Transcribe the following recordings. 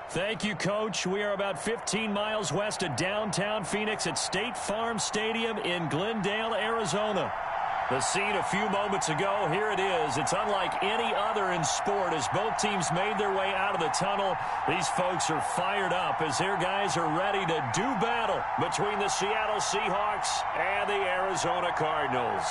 Thank you, Coach. We are about 15 miles west of downtown Phoenix at State Farm Stadium in Glendale, Arizona. The scene a few moments ago, here it is. It's unlike any other in sport as both teams made their way out of the tunnel. These folks are fired up as their guys are ready to do battle between the Seattle Seahawks and the Arizona Cardinals.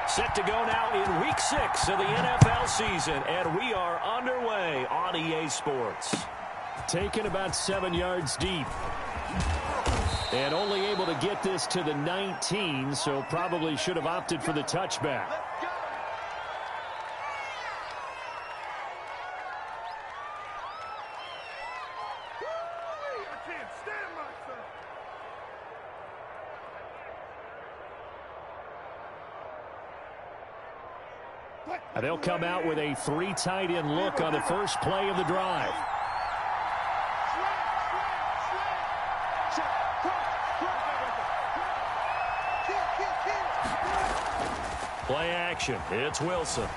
Set to go now in Week 6 of the NFL season, and we are underway on EA Sports. Taken about 7 yards deep. And only able to get this to the 19, so probably should have opted for the touchback. And they'll come out with a 3 tight end look on the first play of the drive. Play action. It's Wilson.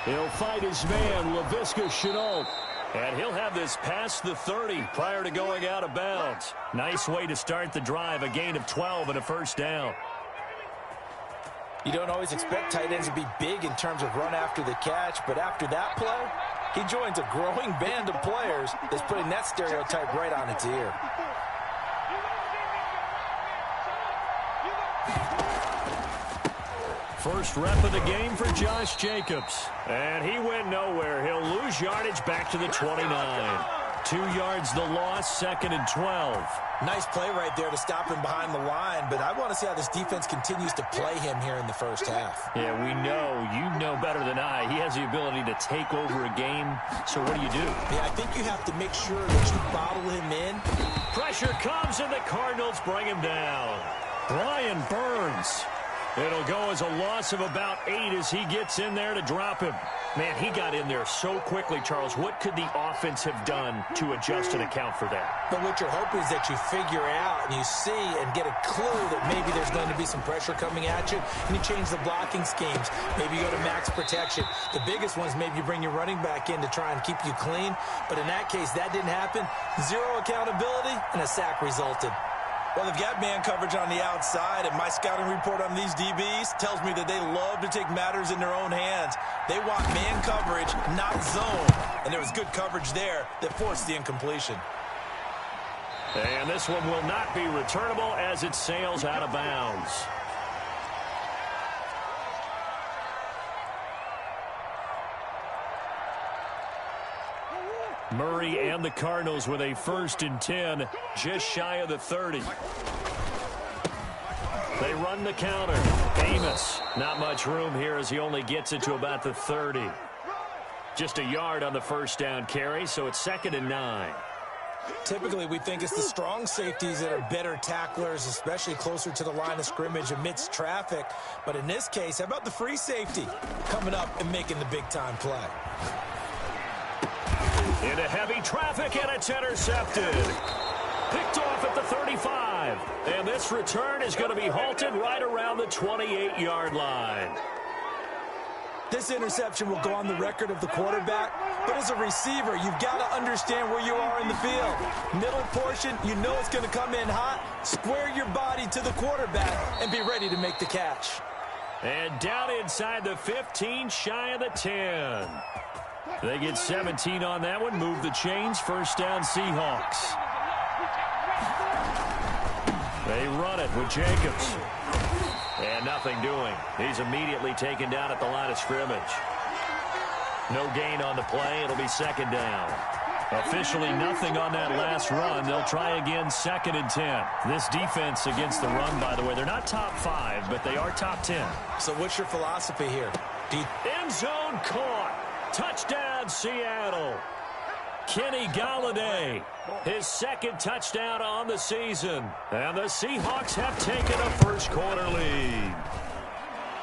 He'll fight his man, Laviska Shenault. And he'll have this past the 30 prior to going out of bounds. Nice way to start the drive. A gain of 12 and a first down. You don't always expect tight ends to be big in terms of run after the catch, but after that play, he joins a growing band of players that's putting that stereotype right on its ear. First rep of the game for Josh Jacobs. And he went nowhere. He'll lose yardage back to the 29. 2 yards the loss, 2nd and 12. Nice play right there to stop him behind the line, but I want to see how this defense continues to play him here in the first half. Yeah, we know. You know better than I. He has the ability to take over a game, so what do you do? Yeah, I think you have to make sure that you bottle him in. Pressure comes, and the Cardinals bring him down. Brian Burns. It'll go as a loss of about 8 as he gets in there to drop him. Man, he got in there so quickly, Charles. What could the offense have done to adjust and account for that? But what you're hoping is that you figure out and you see and get a clue that maybe there's going to be some pressure coming at you, and you change the blocking schemes. Maybe you go to max protection. The biggest one is maybe you bring your running back in to try and keep you clean. But in that case, that didn't happen. 0 accountability, and a sack resulted. Well, they've got man coverage on the outside, and my scouting report on these DBs tells me that they love to take matters in their own hands. They want man coverage, not zone. And there was good coverage there that forced the incompletion. And this one will not be returnable as it sails out of bounds. Murray and the Cardinals with a 1st and 10, just shy of the 30. They run the counter. Amos, not much room here as he only gets it to about the 30. Just a yard on the first down carry, so it's 2nd and 9. Typically, we think it's the strong safeties that are better tacklers, especially closer to the line of scrimmage amidst traffic. But in this case, how about the free safety coming up and making the big-time play? Into heavy traffic, and it's intercepted. Picked off at the 35. And this return is going to be halted right around the 28-yard line. This interception will go on the record of the quarterback, but as a receiver, you've got to understand where you are in the field. Middle portion, you know it's going to come in hot. Square your body to the quarterback and be ready to make the catch. And down inside the 15, shy of the 10. They get 17 on that one, move the chains, first down Seahawks. They run it with Jacobs. And nothing doing. He's immediately taken down at the line of scrimmage. No gain on the play. It'll be 2nd down. Officially nothing on that last run. They'll try again 2nd and 10. This defense against the run, by the way, they're not top 5, but they are top 10. So what's your philosophy here? End zone caught. Touchdown, Seattle. Kenny Golladay, his 2nd touchdown on the season. And the Seahawks have taken a first-quarter lead.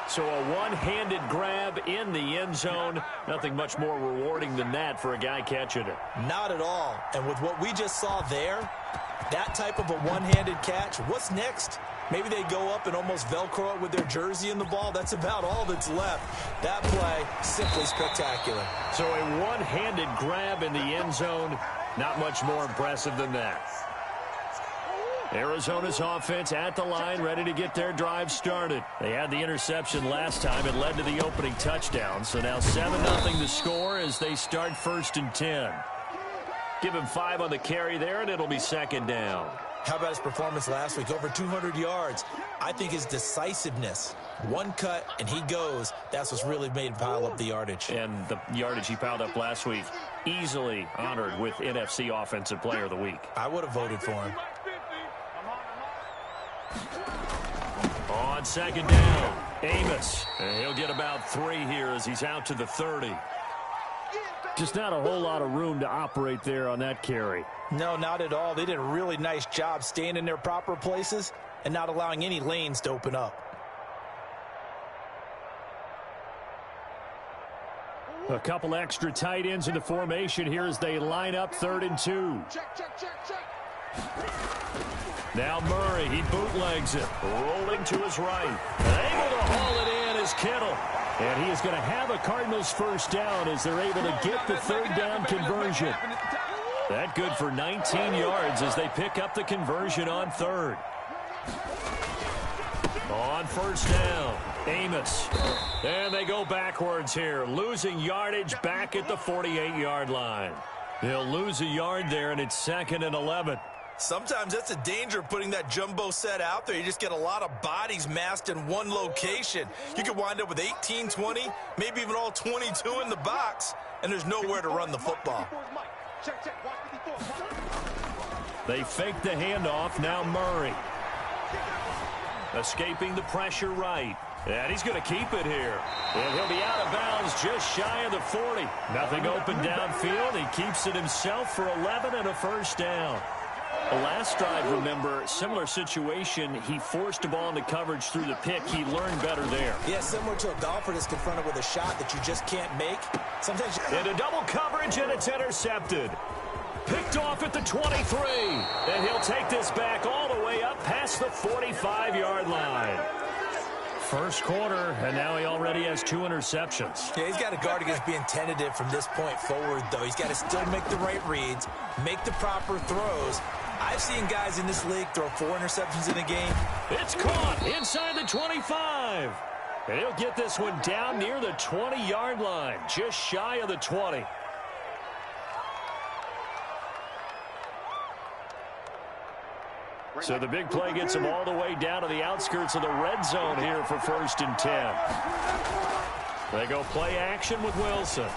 So a one-handed grab in the end zone. Nothing much more rewarding than that for a guy catching it. Not at all. And with what we just saw there, That type of a one-handed catch, what's next? Maybe they go up and almost Velcro it with their jersey in the ball. That's about all that's left. That play, simply spectacular. So a one-handed grab in the end zone, not much more impressive than that. Arizona's offense at the line, ready to get their drive started. They had the interception last time. It led to the opening touchdown. So now 7-0 to score as they start 1st and 10. Give him 5 on the carry there, and it'll be 2nd down. How about his performance last week? Over 200 yards. I think his decisiveness, one cut, and he goes. That's what's really made him pile up the yardage. And the yardage he piled up last week, easily honored with NFC Offensive Player of the Week. I would have voted for him. On 2nd down, Amos. And he'll get about 3 here as he's out to the 30. Just not a whole lot of room to operate there on that carry. No, not at all. They did a really nice job staying in their proper places and not allowing any lanes to open up. A couple extra tight ends in the formation here as they line up 3rd and 2. Now Murray, he bootlegs it, rolling to his right. Able to haul it in is Kittle. And he is going to have a Cardinals 1st down as they're able to get the 3rd down conversion. That good for 19 yards as they pick up the conversion on 3rd. On 1st down, Amos. And they go backwards here, losing yardage back at the 48-yard line. They'll lose a yard there, and it's 2nd and 11. Sometimes that's a danger of putting that jumbo set out there. You just get a lot of bodies massed in one location. You could wind up with 18, 20, maybe even all 22 in the box, and there's nowhere to run the football. They fake the handoff. Now Murray. Escaping the pressure right. And he's going to keep it here. And he'll be out of bounds just shy of the 40. Nothing open downfield. He keeps it himself for 11 and a 1st down. The last drive, remember, similar situation. He forced the ball into coverage through the pick. He learned better there. Yeah, similar to a golfer that's confronted with a shot that you just can't make. Sometimes into double coverage, and it's intercepted. Picked off at the 23. And he'll take this back all the way up past the 45-yard line. 1st quarter, and now he already has 2 interceptions. Yeah, he's got to guard against being tentative from this point forward, though. He's got to still make the right reads, make the proper throws. I've seen guys in this league throw 4 interceptions in a game. It's caught inside the 25. And he'll get this one down near the 20-yard line, just shy of the 20. So the big play gets him all the way down to the outskirts of the red zone here for 1st and 10. They go play action with Wilson.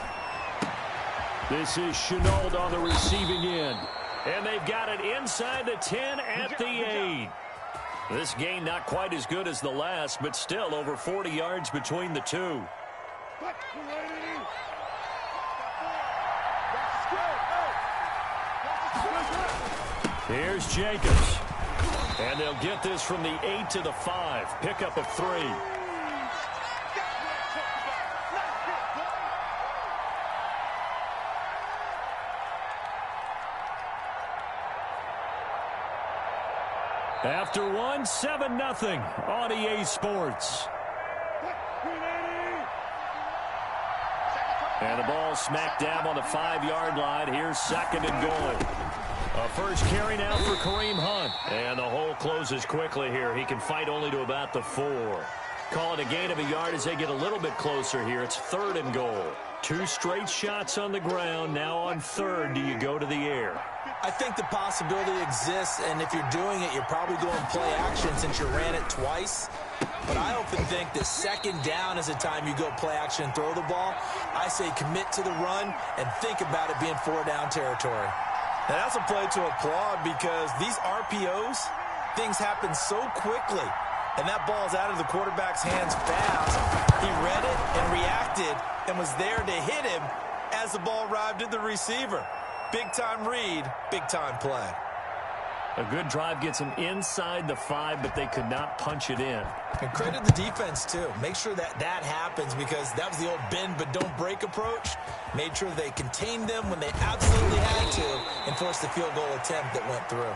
This is Chenault on the receiving end. And they've got it inside the 10 at the 8. This gain not quite as good as the last, but still over 40 yards between the two. Here's Jacobs. And they'll get this from the 8 to the 5. Pickup of 3. After 1, 7-0 on EA Sports. And the ball smacked down on the 5-yard line. Here's 2nd and goal. A 1st carry now for Kareem Hunt. And the hole closes quickly here. He can fight only to about the 4. Call it a gain of a yard as they get a little bit closer here. It's 3rd and goal. 2 straight shots on the ground. Now on 3rd, do you go to the air? I think the possibility exists, and if you're doing it, you're probably going play action since you ran it twice. But I often think that 2nd down is the time you go play action and throw the ball. I say commit to the run and think about it being 4-down territory. Now that's a play to applaud because these RPOs, things happen so quickly. And that ball's out of the quarterback's hands fast. He read it and reacted and was there to hit him as the ball arrived at the receiver. Big-time read, big-time play. A good drive gets them inside the 5, but they could not punch it in. And credit the defense, too. Make sure that that happens because that was the old bend but don't break approach. Made sure they contained them when they absolutely had to and forced the field goal attempt that went through.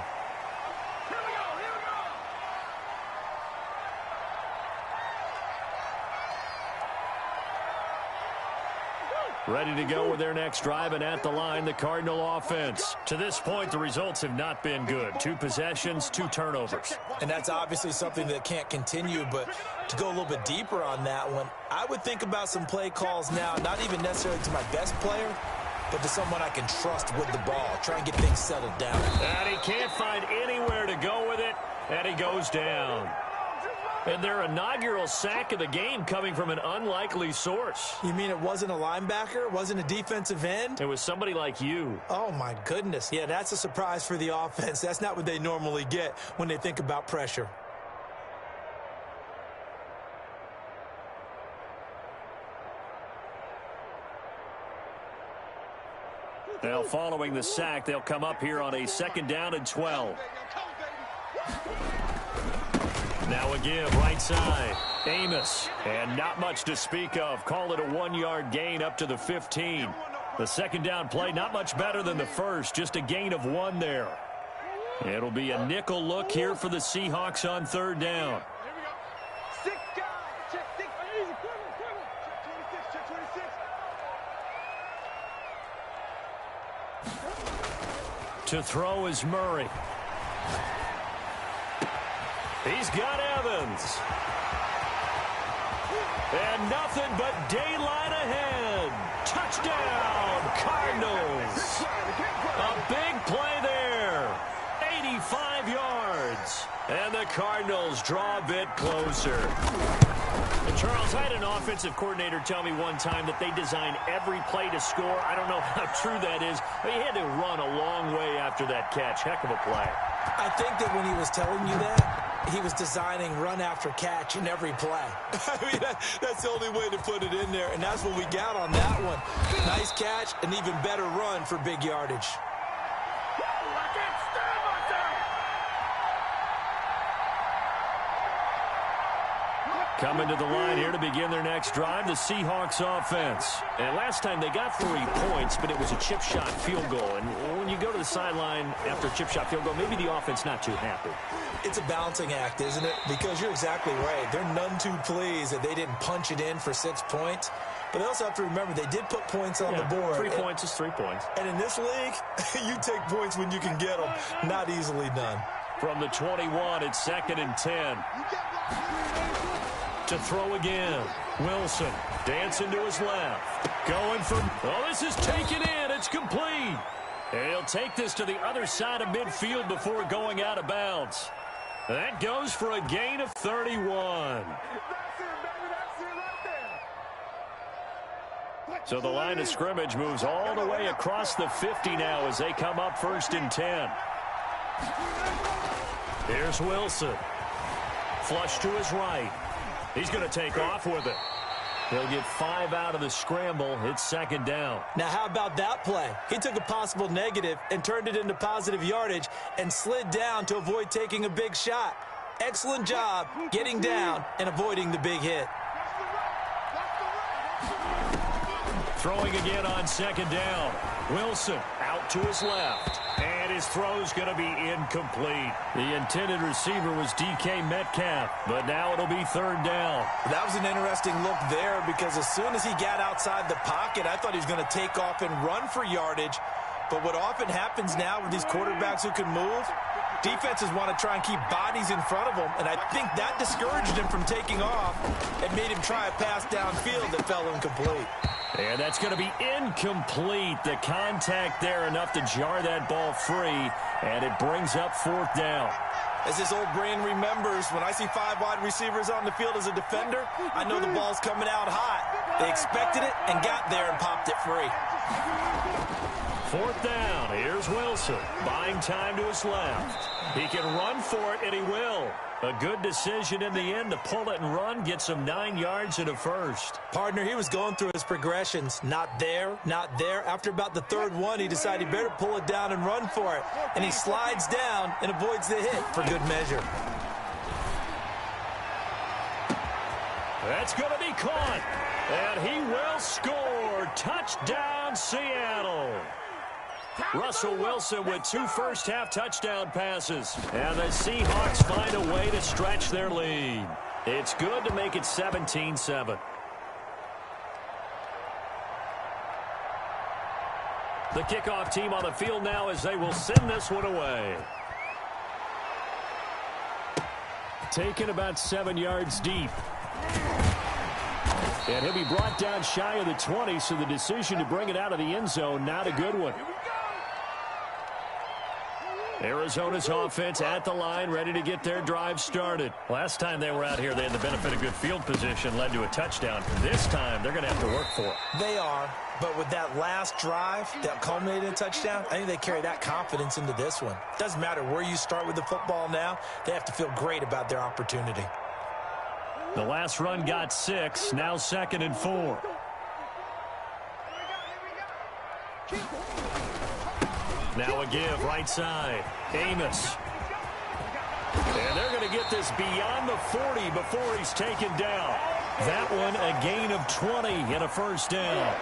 Ready to go with their next drive, and at the line, the Cardinal offense. To this point, the results have not been good. 2 possessions, 2 turnovers. And that's obviously something that can't continue, but to go a little bit deeper on that one, I would think about some play calls now, not even necessarily to my best player, but to someone I can trust with the ball. Try and get things settled down. And he can't find anywhere to go with it, and he goes down. And their inaugural sack of the game coming from an unlikely source. You mean it wasn't a linebacker? It wasn't a defensive end? It was somebody like you. Oh, my goodness. Yeah, that's a surprise for the offense. That's not what they normally get when they think about pressure. Now, following the sack, they'll come up here on a 2nd down and 12. Now again, right side, Amos. And not much to speak of. Call it a 1-yard gain up to the 15. The 2nd down play, not much better than the first. Just a gain of 1 there. It'll be a nickel look here for the Seahawks on 3rd down. To throw is Murray. He's got Evans. And nothing but daylight ahead. Touchdown, Cardinals. A big play there. 85 yards. And the Cardinals draw a bit closer. And Charles, I had an offensive coordinator tell me one time that they design every play to score. I don't know how true that is, but he had to run a long way after that catch. Heck of a play. I think that when he was telling you that, he was designing run after catch in every play. I mean, that's the only way to put it in there, and that's what we got on that one. Nice catch, an even better run for big yardage. Coming to the line here to begin their next drive, the Seahawks offense. And last time they got 3 points, but it was a chip shot field goal. And when you go to the sideline after a chip shot field goal, maybe the offense not too happy. It's a balancing act, isn't it? Because you're exactly right. They're none too pleased that they didn't punch it in for 6 points. But they also have to remember they did put points on the board. 3 points is 3 points. And in this league, you take points when you can get them. Not easily done. From the 21, it's 2nd and 10. To throw again. Wilson dancing to his left. Going for... Oh, this is taken in. It's complete. And he'll take this to the other side of midfield before going out of bounds. That goes for a gain of 31. So the line of scrimmage moves all the way across the 50 now as they come up 1st and 10. Here's Wilson. Flush to his right. He's going to take off with it. He'll get 5 out of the scramble. It's 2nd down. Now, how about that play? He took a possible negative and turned it into positive yardage and slid down to avoid taking a big shot. Excellent job getting down and avoiding the big hit. Throwing again on 2nd down. Wilson out to his left. And his throw's going to be incomplete. The intended receiver was DK Metcalf, but now it'll be 3rd down. That was an interesting look there because as soon as he got outside the pocket, I thought he was going to take off and run for yardage. But what often happens now with these quarterbacks who can move, defenses want to try and keep bodies in front of them, and I think that discouraged him from taking off and made him try a pass downfield that fell incomplete. And that's going to be incomplete. The contact there enough to jar that ball free, and it brings up 4th down. As his old brain remembers, when I see 5 wide receivers on the field as a defender, I know the ball's coming out hot. They expected it and got there and popped it free. 4th down. Here's Wilson. Buying time to his left. He can run for it, and he will. A good decision in the end to pull it and run, gets him 9 yards and a first. Partner, he was going through his progressions. Not there, not there. After about the 3rd one, he decided he better pull it down and run for it. And he slides down and avoids the hit for good measure. That's going to be caught. And he will score. Touchdown, Seattle. Russell Wilson with 2 first-half touchdown passes. And the Seahawks find a way to stretch their lead. It's good to make it 17-7. The kickoff team on the field now as they will send this one away. Taken about 7 yards deep. And he'll be brought down shy of the 20, so the decision to bring it out of the end zone, not a good one. Arizona's offense at the line, ready to get their drive started. Last time they were out here, they had the benefit of good field position, led to a touchdown. This time, they're going to have to work for it. They are, but with that last drive that culminated in a touchdown, I think they carry that confidence into this one. Doesn't matter where you start with the football now, they have to feel great about their opportunity. The last run got 6, now 2nd and 4. Now a give, right side. Amos. And they're going to get this beyond the 40 before he's taken down. That one a gain of 20 and a first down.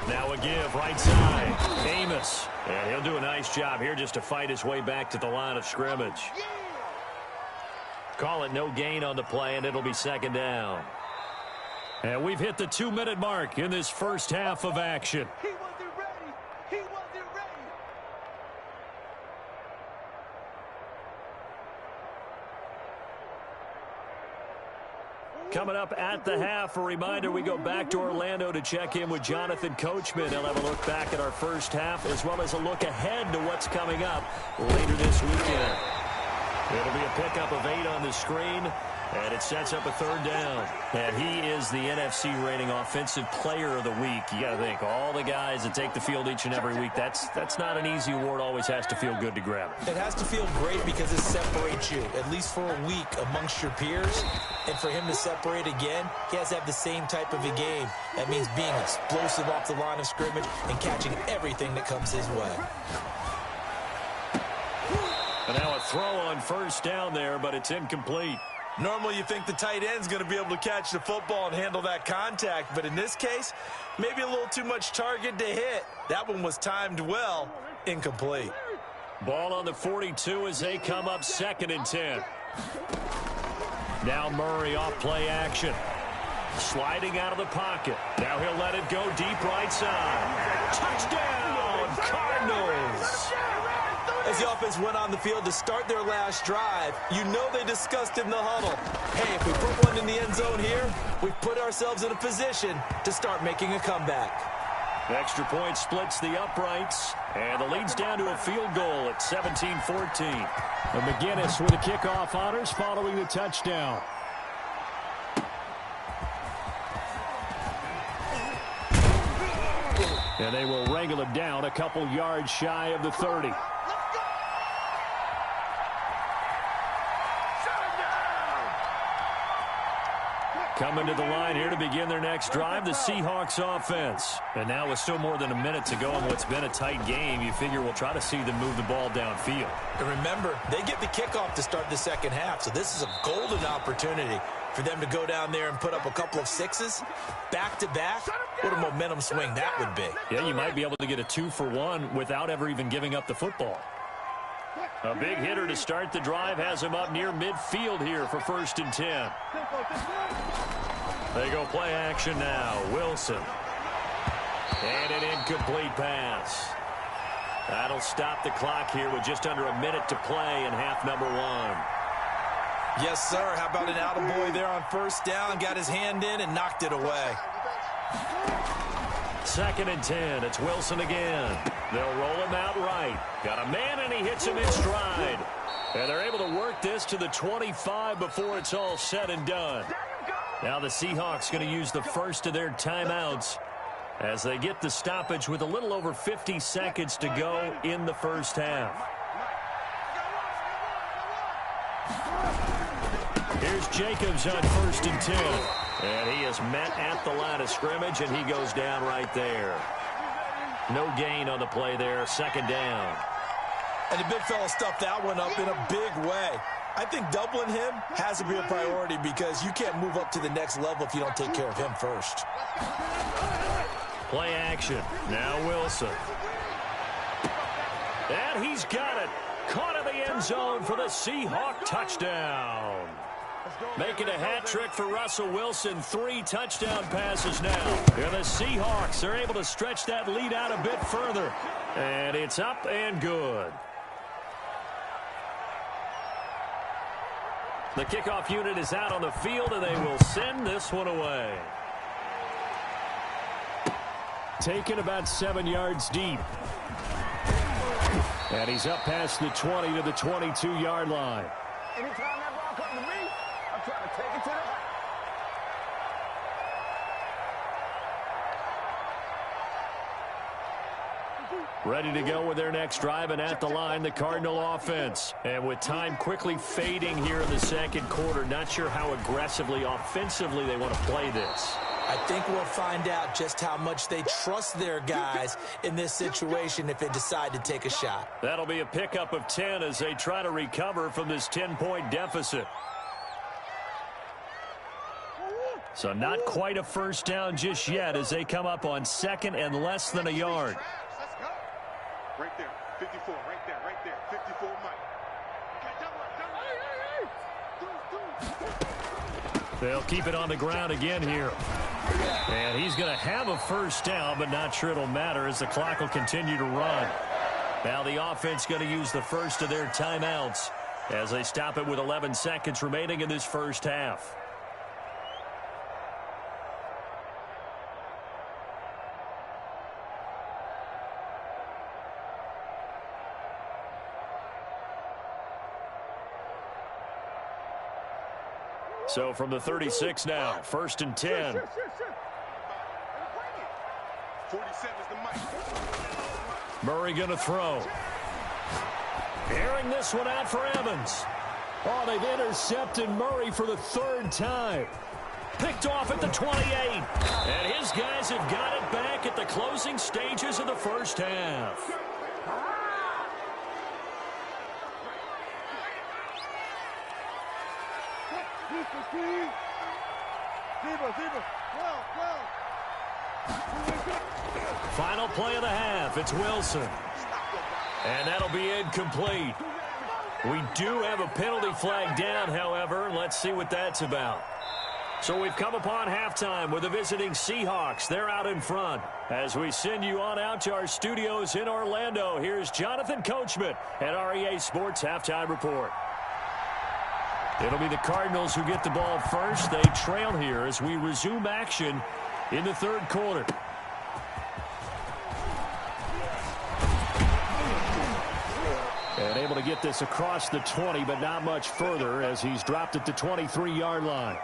Now a give, right side. Amos. And he'll do a nice job here just to fight his way back to the line of scrimmage. Call it no gain on the play, and it'll be 2nd down. And we've hit the 2-minute mark in this first half of action. He wasn't ready. He wasn't ready. Coming up at the half, a reminder, we go back to Orlando to check in with Jonathan Coachman. He'll have a look back at our first half as well as a look ahead to what's coming up later this weekend. It'll be a pickup of 8 on the screen, and it sets up a 3rd down. And he is the NFC rating Offensive Player of the Week. You got to think, all the guys that take the field each and every week, that's not an easy award. Always has to feel good to grab it. It has to feel great because it separates you, at least for a week, amongst your peers. And for him to separate again, he has to have the same type of a game. That means being explosive off the line of scrimmage and catching everything that comes his way. And now a throw on first down there, but it's incomplete. Normally you think the tight end's going to be able to catch the football and handle that contact, but in this case, maybe a little too much target to hit. That one was timed well, incomplete. Ball on the 42 as they come up 2nd and 10. Now Murray off play action. Sliding out of the pocket. Now he'll let it go deep right side. Touchdown, Cardinals! As the offense went on the field to start their last drive, you know they discussed in the huddle, hey, if we put one in the end zone here, we've put ourselves in a position to start making a comeback. Extra point splits the uprights, and the lead's down to a field goal at 17-14. And McGinnis with the kickoff honors following the touchdown. And they will wrangle him down a couple yards shy of the 30. Coming to the line here to begin their next drive, the Seahawks offense. And now with still more than a minute to go in what's been a tight game, you figure we'll try to see them move the ball downfield. And remember, they get the kickoff to start the second half, so this is a golden opportunity for them to go down there and put up a couple of 6s back-to-back. What a momentum swing that would be. Yeah, you might be able to get a 2-for-1 without ever even giving up the football. A big hitter to start the drive has him up near midfield here for 1st and 10. They go play action now. Wilson. And an incomplete pass. That'll stop the clock here with just under a minute to play in half number 1. Yes, sir. How about an attaboy there on first down? Got his hand in and knocked it away. 2nd and 10. It's Wilson again. They'll roll him out right. Got a man, and he hits him in stride. And they're able to work this to the 25 before it's all said and done. Now the Seahawks going to use the first of their timeouts as they get the stoppage with a little over 50 seconds to go in the first half. Here's Jacobs on 1st and 10. And he is met at the line of scrimmage, and he goes down right there. No gain on the play there, 2nd down. And the big fella stuffed that one up in a big way. I think doubling him has to be a priority because you can't move up to the next level if you don't take care of him first. Play action. Now Wilson. And he's got it. caught in the end zone for the Seahawk touchdown. Making a hat trick for Russell Wilson. 3 touchdown passes now. And the Seahawks are able to stretch that lead out a bit further. And it's up and good. The kickoff unit is out on the field, and they will send this one away. Taken about 7 yards deep. And he's up past the 20 to the 22-yard line. Anytime that ball comes to me, I'm trying to take it to the house. Ready to go with their next drive, and at the line, the Cardinal offense. And with time quickly fading here in the second quarter, not sure how aggressively, offensively they want to play this. I think we'll find out just how much they trust their guys in this situation if they decide to take a shot. That'll be a pickup of 10 as they try to recover from this 10-point deficit. So not quite a first down just yet as they come up on second and less than a yard. Right there, 54, right there, 54, Mike. They'll keep it on the ground again here. And he's going to have a first down, but not sure it'll matter as the clock will continue to run. Now the offense going to use the first of their timeouts as they stop it with 11 seconds remaining in this first half. So from the 36 now, 1st and 10. 47 is the mic. Murray going to throw. Airing this one out for Evans. Oh, they've intercepted Murray for the 3rd time. Picked off at the 28. And his guys have got it back at the closing stages of the first half. Final play of the half. It's Wilson. And that'll be incomplete. We do have a penalty flag down, however. Let's see what that's about. So we've come upon halftime with the visiting Seahawks. They're out in front. As we send you on out to our studios in Orlando, here's Jonathan Coachman at REA Sports Halftime Report. It'll be the Cardinals who get the ball first. They trail here as we resume action in the 3rd quarter. And able to get this across the 20, but not much further as he's dropped at the 23-yard line.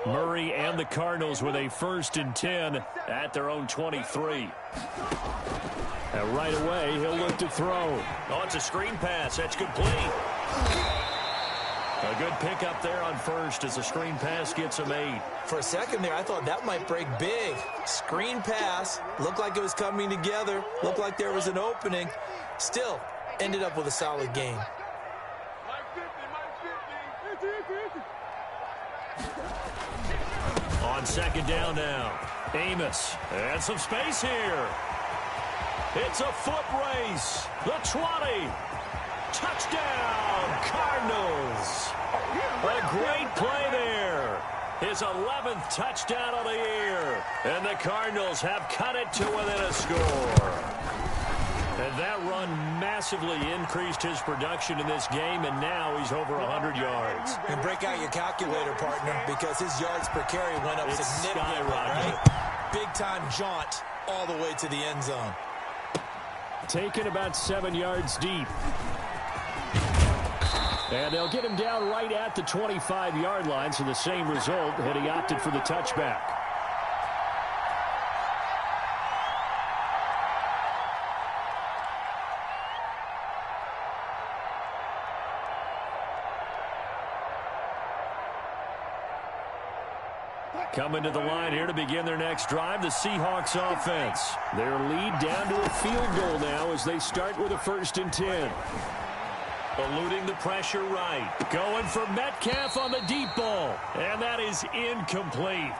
Murray and the Cardinals with a 1st and 10 at their own 23. And right away, he'll look to throw. Oh, it's a screen pass. That's complete. A good pickup there on first as the screen pass gets him 8. For a second there, I thought that might break big. Screen pass. Looked like it was coming together. Looked like there was an opening. Still, ended up with a solid game. On 2nd down now. Amos. And some space here. It's a foot race. The 20. Touchdown, Cardinals. A great play there. His 11th touchdown of the year. And the Cardinals have cut it to within a score. And that run massively increased his production in this game, and now he's over 100 yards. And break out your calculator, partner, because his yards per carry went up significantly, right? Big-time jaunt all the way to the end zone. Taken about 7 yards deep. And they'll get him down right at the 25-yard line, so the same result, and he opted for the touchback. Coming to the line here to begin their next drive, the Seahawks offense. Their lead down to a field goal now as they start with a 1st and 10. Eluding the pressure right. Going for Metcalf on the deep ball. And that is incomplete.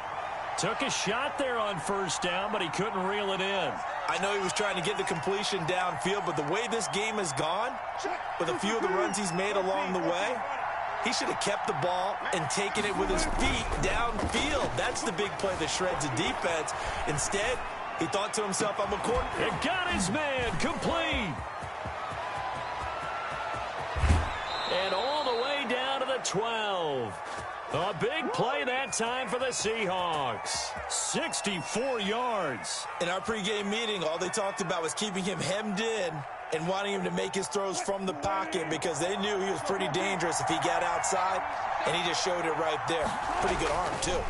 Took a shot there on first down, but he couldn't reel it in. I know he was trying to get the completion downfield, but the way this game has gone, with a few of the runs he's made along the way, he should have kept the ball and taken it with his feet downfield. That's the big play that shreds a defense. Instead, he thought to himself, I'm a quarterback. It got his man complete. And all the way down to the 12. A big play that time for the Seahawks. 64 yards. In our pregame meeting, all they talked about was keeping him hemmed in and wanting him to make his throws from the pocket because they knew he was pretty dangerous if he got outside, and he just showed it right there. Pretty good arm, too.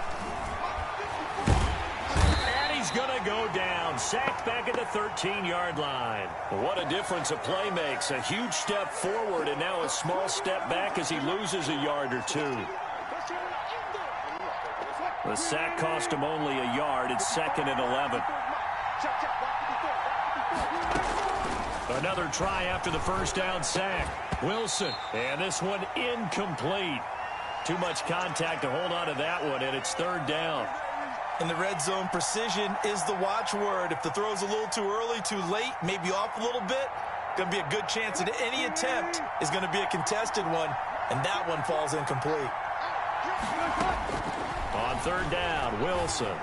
And he's going to go down. Sacked back at the 13-yard line. What a difference a play makes. A huge step forward and now a small step back as he loses a yard or two. The sack cost him only a yard. It's 2nd and 11. Another try after the first down sack. Wilson. And this one incomplete. Too much contact to hold on to that one, and it's 3rd down. In the red zone, precision is the watchword. If the throw's a little too early, too late, maybe off a little bit, going to be a good chance that any attempt is going to be a contested one, and that one falls incomplete. On 3rd down, Wilson.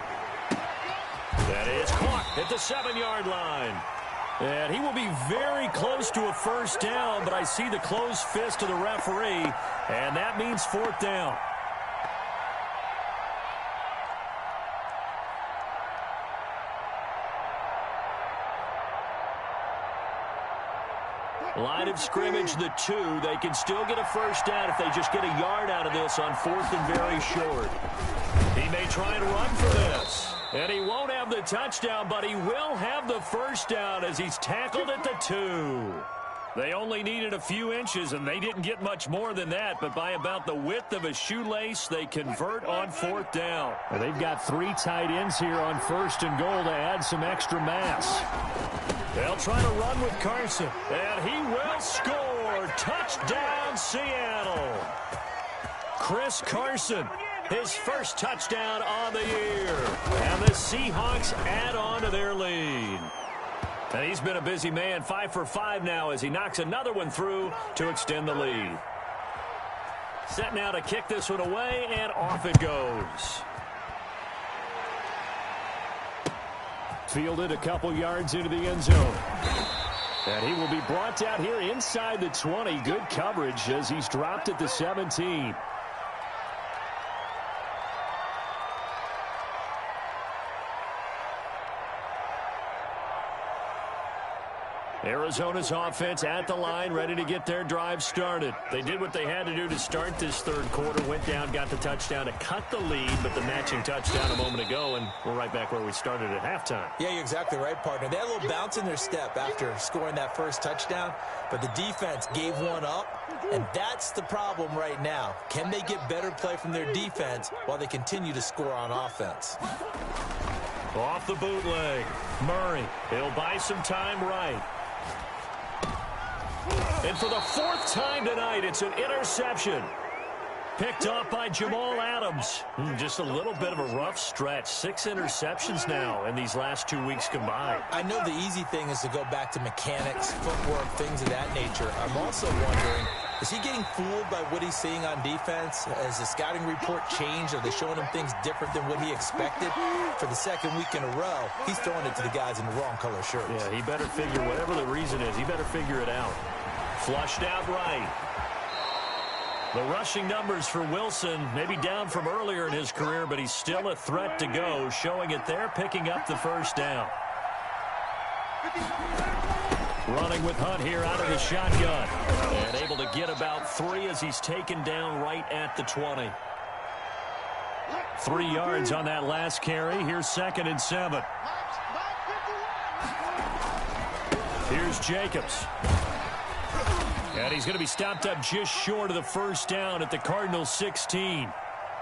That is caught at the 7-yard line. And he will be very close to a first down, but I see the closed fist of the referee, and that means 4th down. Line of scrimmage, the 2. They can still get a first down if they just get a yard out of this on 4th and very short. He may try and run for this. And he won't have the touchdown, but he will have the first down as he's tackled at the 2. They only needed a few inches, and they didn't get much more than that, but by about the width of a shoelace, they convert on 4th down. And they've got 3 tight ends here on 1st and goal to add some extra mass. They'll try to run with Carson, and he will score. Touchdown, Seattle. Chris Carson, his first touchdown on the year. And the Seahawks add on to their lead. And he's been a busy man, 5 for 5 now as he knocks another one through to extend the lead. Set now to kick this one away, and off it goes. Fielded a couple yards into the end zone. And he will be brought down here inside the 20. Good coverage as he's dropped at the 17. Arizona's offense at the line, ready to get their drive started. They did what they had to do to start this 3rd quarter, went down, got the touchdown to cut the lead, but the matching touchdown a moment ago, and we're right back where we started at halftime. Yeah, you're exactly right, partner. They had a little bounce in their step after scoring that first touchdown, but the defense gave one up, and that's the problem right now. Can they get better play from their defense while they continue to score on offense? Off the bootleg, Murray. He'll buy some time right. And for the 4th time tonight, it's an interception. Picked up by Jamal Adams. Just a little bit of a rough stretch. 6 interceptions now in these last 2 weeks combined. I know the easy thing is to go back to mechanics, footwork, things of that nature. I'm also wondering, is he getting fooled by what he's seeing on defense? Has the scouting report changed? Are they showing him things different than what he expected? For the 2nd week in a row, he's throwing it to the guys in the wrong color shirts. Yeah, he better figure, whatever the reason is, he better figure it out. Flushed out right. The rushing numbers for Wilson maybe down from earlier in his career, but he's still a threat to go, showing it there, picking up the first down. Running with Hunt here out of the shotgun. And able to get about 3 as he's taken down right at the 20. 3 yards on that last carry. Here's 2nd and 7. Here's Jacobs. And he's going to be stopped up just short of the first down at the Cardinals' 16.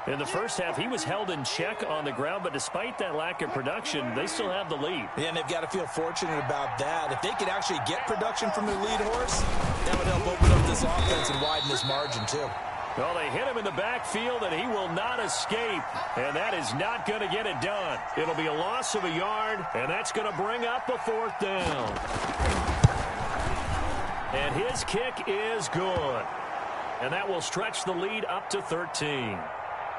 In the first half, he was held in check on the ground, but despite that lack of production, they still have the lead. Yeah, and they've got to feel fortunate about that. If they could actually get production from their lead horse, that would help open up this offense and widen this margin, too. Well, they hit him in the backfield, and he will not escape. And that is not going to get it done. It'll be a loss of a yard, and that's going to bring up a 4th down. And his kick is good. And that will stretch the lead up to 13.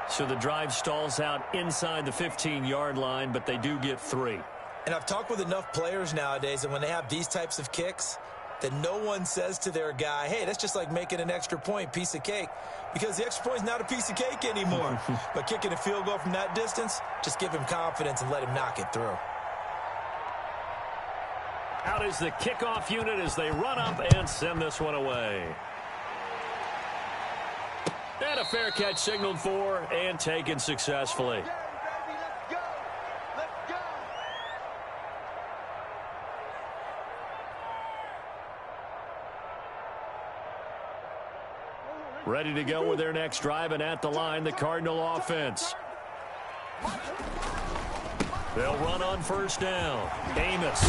So the drive stalls out inside the 15-yard line, but they do get 3. And I've talked with enough players nowadays, and when they have these types of kicks, that no one says to their guy, hey, that's just like making an extra point, piece of cake. Because the extra point is not a piece of cake anymore. But kicking a field goal from that distance, just give him confidence and let him knock it through. Out is the kickoff unit as they run up and send this one away. And a fair catch signaled for and taken successfully. Ready to go with their next drive, and at the line, the Cardinal offense. They'll run on 1st down. Amos.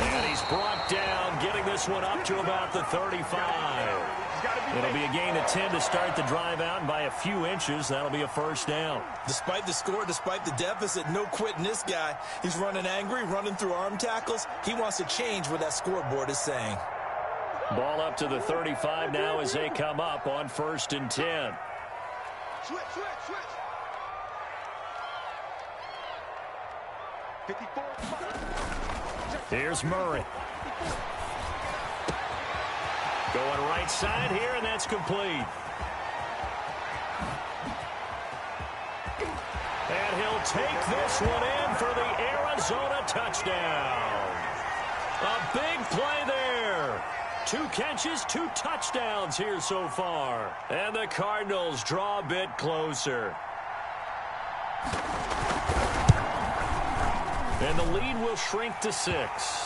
And he's brought down, getting this one up to about the 35. It'll be a gain of 10 to start the drive out, and by a few inches, that'll be a 1st down. Despite the score, despite the deficit, no quitting this guy. He's running angry, running through arm tackles. He wants to change what that scoreboard is saying. Ball up to the 35 now as they come up on 1st and 10. Switch. 54. Here's Murray. Going right side here, and that's complete. And he'll take this one in for the Arizona touchdown. A big play there. 2 catches, 2 touchdowns here so far. And the Cardinals draw a bit closer. And the lead will shrink to 6.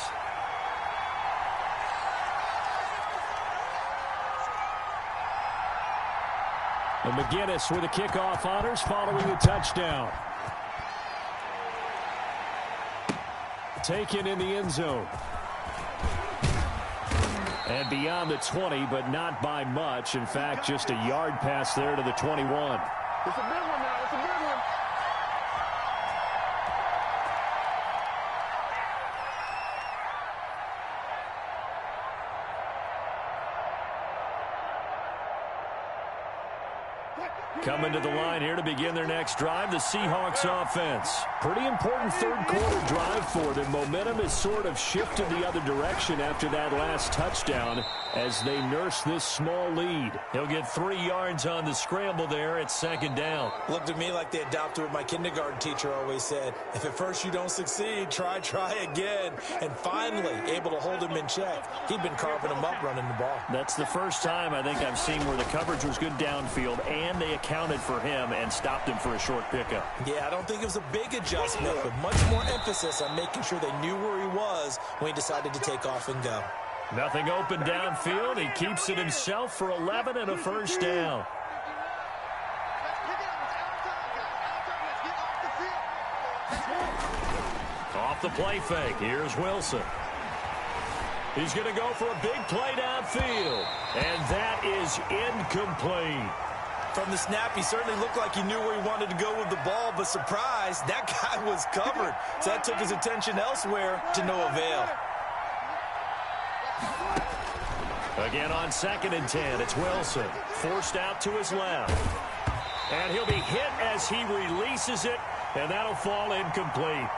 And McGinnis with the kickoff honors following the touchdown. Taken in the end zone. And beyond the 20, but not by much. In fact, just a yard pass there to the 21. It's a big one now. It's a big one. Coming to the line here to begin their next drive, the Seahawks offense. Pretty important 3rd quarter drive for them. Momentum has sort of shifted the other direction after that last touchdown as they nurse this small lead. He'll get 3 yards on the scramble there at 2nd down. Looked to me like they adopted what my kindergarten teacher always said. If at first you don't succeed, try again. And finally, able to hold him in check. He'd been carving him up running the ball. That's the first time I think I've seen where the coverage was good downfield and they accounted for him and stopped him for a short pickup. Yeah, I don't think it was a big adjustment, but much more emphasis on making sure they knew where he was when he decided to take off and go. Nothing open downfield. He keeps it himself for 11 and a 1st down. Off the play fake. Here's Wilson. He's going to go for a big play downfield. And that is incomplete. From the snap, he certainly looked like he knew where he wanted to go with the ball, but surprise, that guy was covered. So that took his attention elsewhere to no avail. Again on 2nd and 10, it's Wilson. Forced out to his left. And he'll be hit as he releases it, and that'll fall incomplete.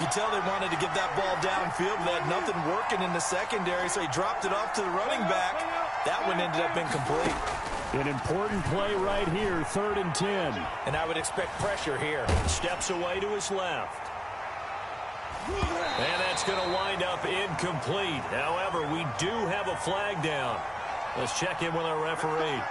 You tell they wanted to get that ball downfield, but they had nothing working in the secondary, so he dropped it off to the running back. That one ended up incomplete. An important play right here, 3rd and 10. And I would expect pressure here. Steps away to his left. And that's going to wind up incomplete. However, we do have a flag down. Let's check in with our referee.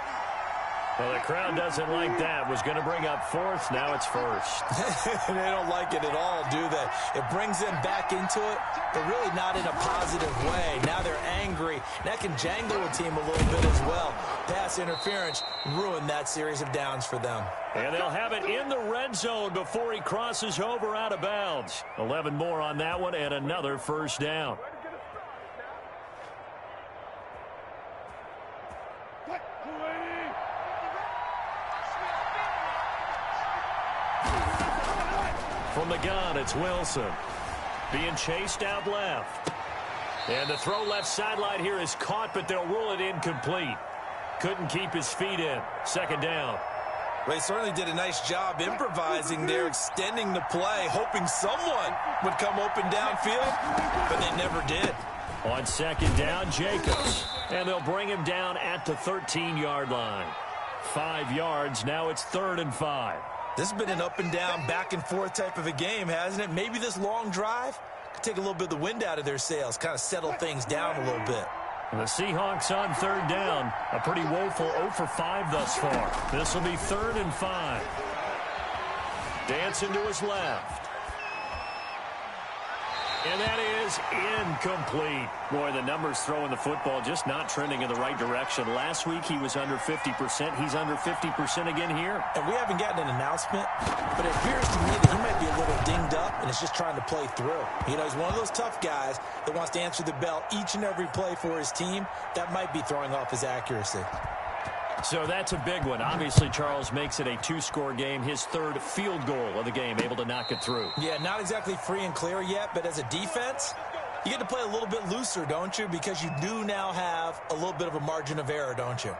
Well, the crowd doesn't like that. Was going to bring up 4th. Now it's 1st. They don't like it at all, do they? It brings them back into it, but really not in a positive way. Now they're angry. That can jangle a team a little bit as well. Pass interference ruined that series of downs for them. And they'll have it in the red zone before he crosses over out of bounds. 11 more on that one and another 1st down. From the gun, it's Wilson. Being chased out left. And the throw left sideline here is caught, but they'll rule it incomplete. Couldn't keep his feet in. Second down. Well, he certainly did a nice job improvising there, extending the play, hoping someone would come open downfield, but they never did. On second down, Jacobs. And they'll bring him down at the 13-yard line. 5 yards, now it's 3rd and 5. This has been an up and down, back and forth type of a game, hasn't it? Maybe this long drive could take a little bit of the wind out of their sails, kind of settle things down a little bit. The Seahawks on 3rd down. A pretty woeful 0 for 5 thus far. This will be 3rd and 5. Dancing to his left. And that is incomplete. Boy, the numbers throwing the football just not trending in the right direction. Last week he was under 50%. He's under 50% again here. And we haven't gotten an announcement, but it appears to me that he might be a little dinged up and is just trying to play through. You know, he's one of those tough guys that wants to answer the bell each and every play for his team. That might be throwing off his accuracy. So that's a big one. Obviously, Charles makes it a 2-score game. His 3rd field goal of the game, able to knock it through. Yeah, not exactly free and clear yet, but as a defense, you get to play a little bit looser, don't you? Because you do now have a little bit of a margin of error, don't you?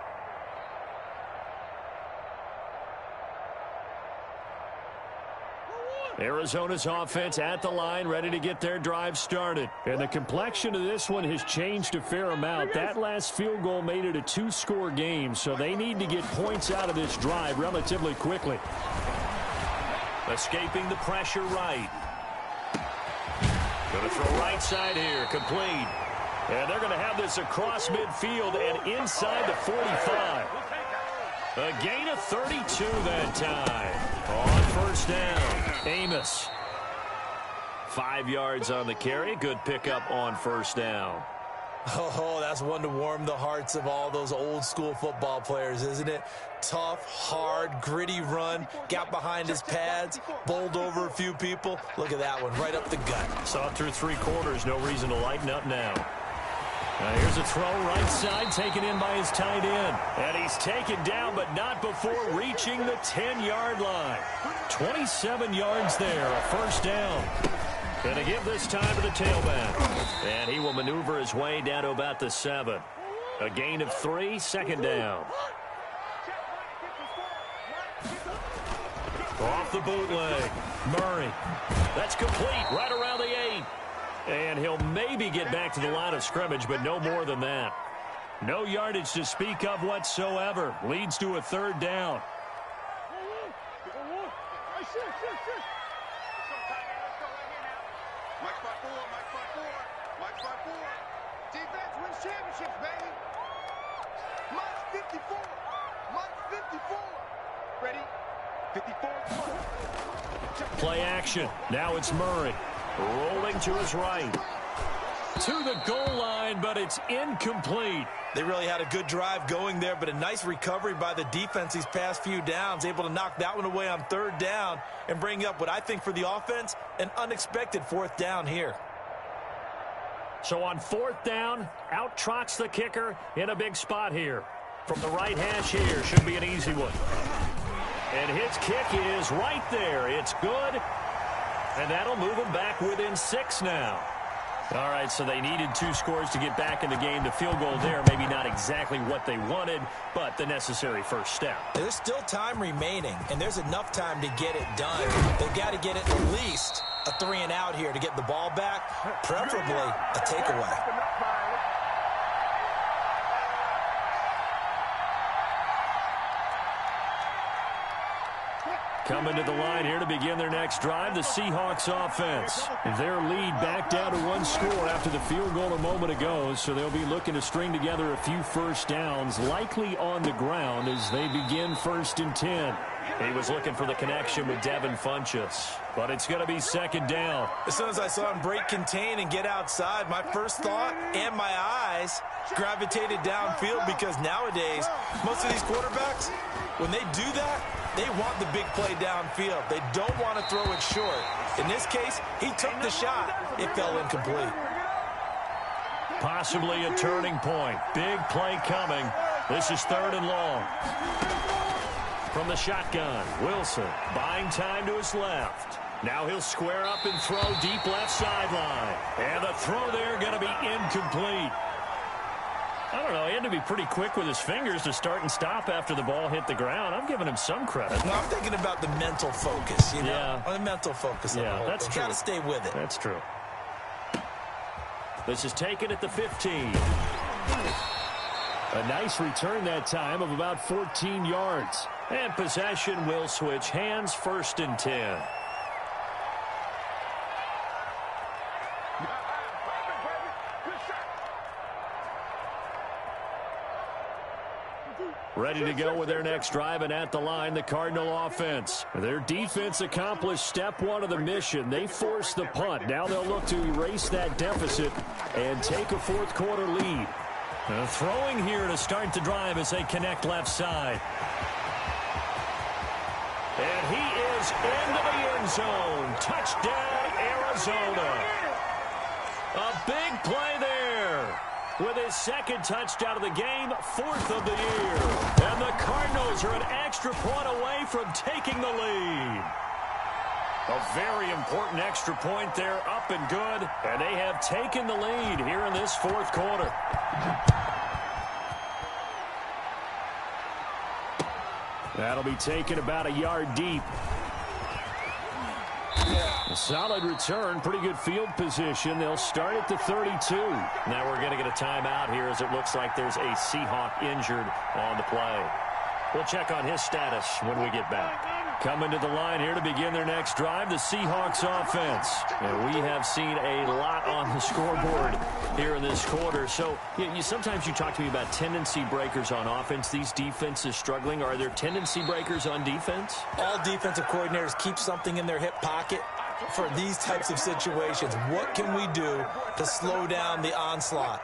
Arizona's offense at the line, ready to get their drive started. And the complexion of this one has changed a fair amount. That last field goal made it a 2-score game, so they need to get points out of this drive relatively quickly. Escaping the pressure right. Going to throw right side here, complete. And they're going to have this across midfield and inside the 45. A gain of 32 that time. On 1st down, Amos. 5 yards on the carry. Good pickup on 1st down. Oh, that's one to warm the hearts of all those old school football players, isn't it? Tough, hard, gritty run. Got behind his pads, bowled over a few people. Look at that one, right up the gut. Saw it through 3 quarters. No reason to lighten up now. Here's a throw right side taken in by his tight end. And he's taken down, but not before reaching the 10-yard line. 27 yards there, a 1st down. Going to give this time to the tailback. And he will maneuver his way down to about the 7. A gain of 3, 2nd down. Off the bootleg. Murray. That's complete right around the 8. And he'll maybe get back to the line of scrimmage, but no more than that. No yardage to speak of whatsoever. Leads to a 3rd down. Defense wins championships, baby. Mike's 54. Mike's 54. Ready? 54. Play action. Now it's Murray. Rolling to his right. To the goal line, but it's incomplete. They really had a good drive going there, but a nice recovery by the defense these past few downs, able to knock that one away on 3rd down and bring up what I think for the offense, an unexpected 4th down here. So on 4th down, out trots the kicker in a big spot here. From the right hash here, should be an easy one. And his kick is right there. It's good. And that'll move them back within 6 now. All right, so they needed 2 scores to get back in the game. The field goal there, maybe not exactly what they wanted, but the necessary first step. There's still time remaining, and there's enough time to get it done. They've got to get at least a 3-and-out here to get the ball back, preferably a takeaway. Coming to the line here to begin their next drive, the Seahawks offense. Their lead back down to 1 score after the field goal a moment ago, so they'll be looking to string together a few 1st downs, likely on the ground as they begin 1st and 10. He was looking for the connection with Devin Funchess, but it's going to be 2nd down. As soon as I saw him break contain and get outside, my first thought and my eyes gravitated downfield, because nowadays, most of these quarterbacks, when they do that, they want the big play downfield. They don't want to throw it short. In this case, he took the shot. It fell incomplete. Possibly a turning point. Big play coming. This is 3rd and long. From the shotgun, Wilson buying time to his left. Now he'll square up and throw deep left sideline. And the throw there going to be incomplete. I don't know. He had to be pretty quick with his fingers to start and stop after the ball hit the ground. I'm giving him some credit. No, I'm thinking about the mental focus, you know? Yeah. Or the mental focus. Yeah, that's true. Got to stay with it. That's true. This is taken at the 15. A nice return that time of about 14 yards. And possession will switch hands, 1st and 10. Ready to go with their next drive, and at the line, the Cardinal offense. Their defense accomplished step 1 of the mission. They forced the punt. Now they'll look to erase that deficit and take a 4th quarter lead. Throwing here to start the drive as they connect left side. And he is into the end zone. Touchdown, Arizona. A big play there. With his 2nd touchdown of the game, 4th of the year. And the Cardinals are an extra point away from taking the lead. A very important extra point there, up and good. And they have taken the lead here in this 4th quarter. That'll be taken about a yard deep. A solid return, pretty good field position. They'll start at the 32. Now we're going to get a timeout here as it looks like there's a Seahawk injured on the play. We'll check on his status when we get back. Coming to the line here to begin their next drive, the Seahawks offense. And we have seen a lot on the scoreboard here in this quarter. So sometimes you talk to me about tendency breakers on offense. These defenses struggling. Are there tendency breakers on defense? All defensive coordinators keep something in their hip pocket for these types of situations. What can we do to slow down the onslaught?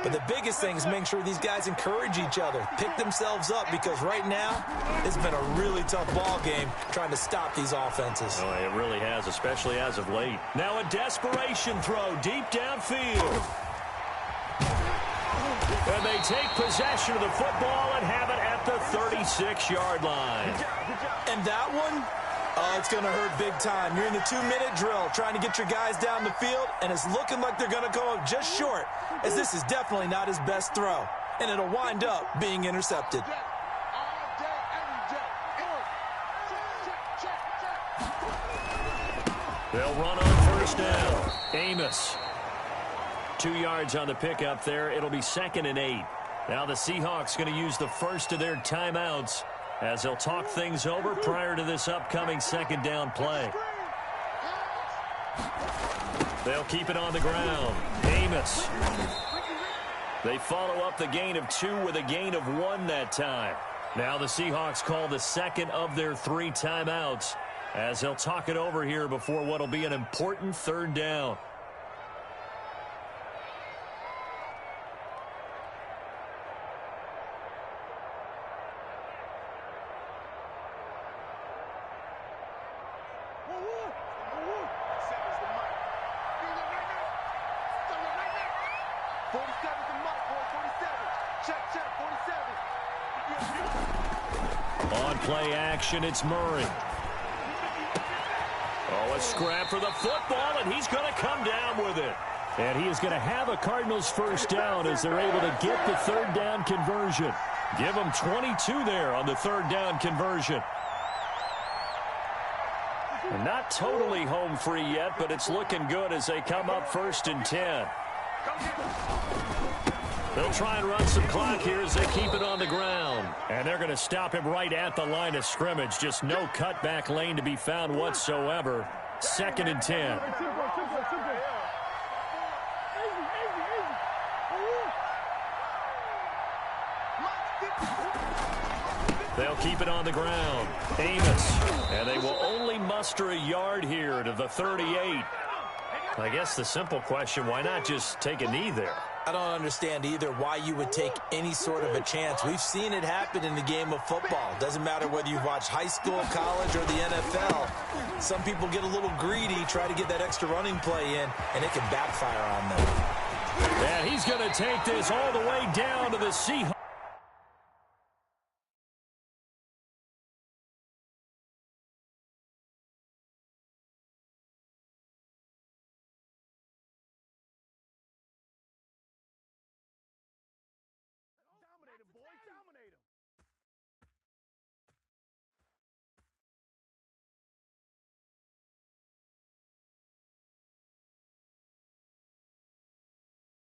But the biggest thing is making sure these guys encourage each other, pick themselves up, because right now it's been a really tough ball game trying to stop these offenses. Oh, it really has, especially as of late. Now a desperation throw deep downfield. And they take possession of the football and have it at the 36-yard line. And that one, it's going to hurt big time. You're in the 2-minute drill trying to get your guys down the field, and it's looking like they're going to come up just short, as this is definitely not his best throw. And it'll wind up being intercepted. They'll run on 1st down. Amos. 2 yards on the pickup there. It'll be 2nd and 8. Now the Seahawks going to use the first of their timeouts as they'll talk things over prior to this upcoming 2nd down play. They'll keep it on the ground. Amos. They follow up the gain of 2 with a gain of 1 that time. Now the Seahawks call the 2nd of their 3 timeouts as they'll talk it over here before what'll be an important 3rd down. On play action, it's Murray. Oh, a scrap for the football, and he's going to come down with it. And he is going to have a Cardinals 1st down as they're able to get the 3rd down conversion. Give them 22 there on the 3rd down conversion. And not totally home free yet, but it's looking good as they come up 1st and 10. They'll try and run some clock here as they keep it on the ground. And they're going to stop him right at the line of scrimmage. Just no cutback lane to be found whatsoever. 2nd and 10. They'll keep it on the ground. Amos. And they will only muster a yard here to the 38. I guess the simple question, why not just take a knee there? I don't understand either why you would take any sort of a chance. We've seen it happen in the game of football. Doesn't matter whether you've watched high school, college, or the NFL. Some people get a little greedy, try to get that extra running play in, and it can backfire on them. And he's going to take this all the way down to the Seahawks.